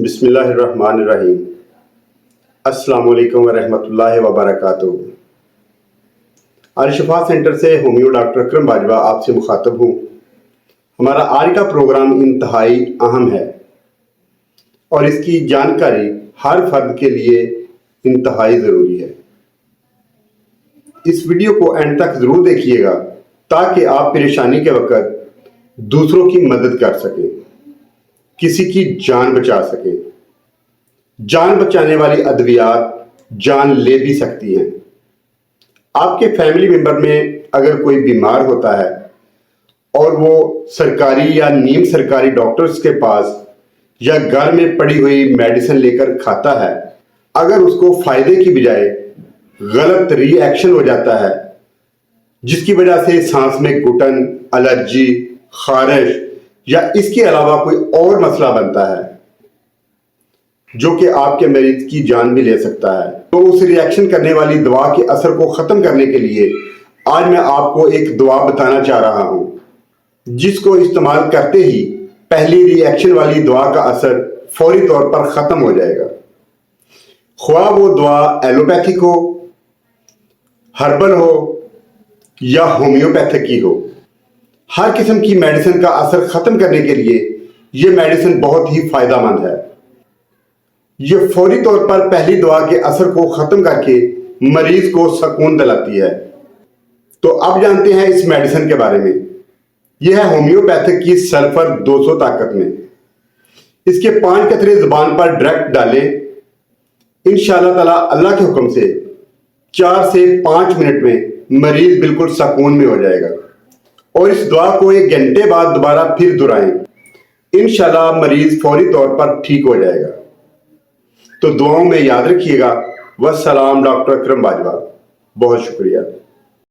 بسم اللہ الرحمن الرحیم۔ السلام علیکم ورحمۃ اللہ وبرکاتہ۔ الشفا سینٹر سے ہومیو ڈاکٹر اکرم باجوہ آپ سے مخاطب ہوں۔ ہمارا آج کا پروگرام انتہائی اہم ہے اور اس کی جانکاری ہر فرد کے لیے انتہائی ضروری ہے۔ اس ویڈیو کو اینڈ تک ضرور دیکھیے گا تاکہ آپ پریشانی کے وقت دوسروں کی مدد کر سکیں، کسی کی جان بچا سکیں۔ جان بچانے والی ادویات جان لے بھی سکتی ہیں۔ آپ کے فیملی ممبر میں اگر کوئی بیمار ہوتا ہے اور وہ سرکاری یا نیم سرکاری ڈاکٹرز کے پاس یا گھر میں پڑی ہوئی میڈیسن لے کر کھاتا ہے، اگر اس کو فائدے کی بجائے غلط ری ایکشن ہو جاتا ہے جس کی وجہ سے سانس میں گھٹن، الرجی، خارش یا اس کے علاوہ کوئی اور مسئلہ بنتا ہے جو کہ آپ کے مریض کی جان بھی لے سکتا ہے، تو اس ری ایکشن کرنے والی دوا کے اثر کو ختم کرنے کے لیے آج میں آپ کو ایک دوا بتانا چاہ رہا ہوں جس کو استعمال کرتے ہی پہلی ری ایکشن والی دوا کا اثر فوری طور پر ختم ہو جائے گا۔ خواہ وہ دوا ایلوپیتھک ہو، ہربل ہو یا ہومیوپیتھک کی ہو، ہر قسم کی میڈیسن کا اثر ختم کرنے کے لیے یہ میڈیسن بہت ہی فائدہ مند ہے۔ یہ فوری طور پر پہلی دوا کے اثر کو ختم کر کے مریض کو سکون دلاتی ہے۔ تو اب جانتے ہیں اس میڈیسن کے بارے میں۔ یہ ہے ہومیوپیتھک کی سلفر 200 طاقت میں۔ اس کے 5 قطرے زبان پر ڈائریکٹ ڈالیں، انشاءاللہ تعالی اللہ کے حکم سے 4 سے 5 منٹ میں مریض بالکل سکون میں ہو جائے گا، اور اس دعا کو 1 گھنٹے بعد دوبارہ پھر دہرائیں، انشاءاللہ مریض فوری طور پر ٹھیک ہو جائے گا۔ تو دعاؤں میں یاد رکھیے گا۔ والسلام ڈاکٹر اکرم باجوہ۔ بہت شکریہ۔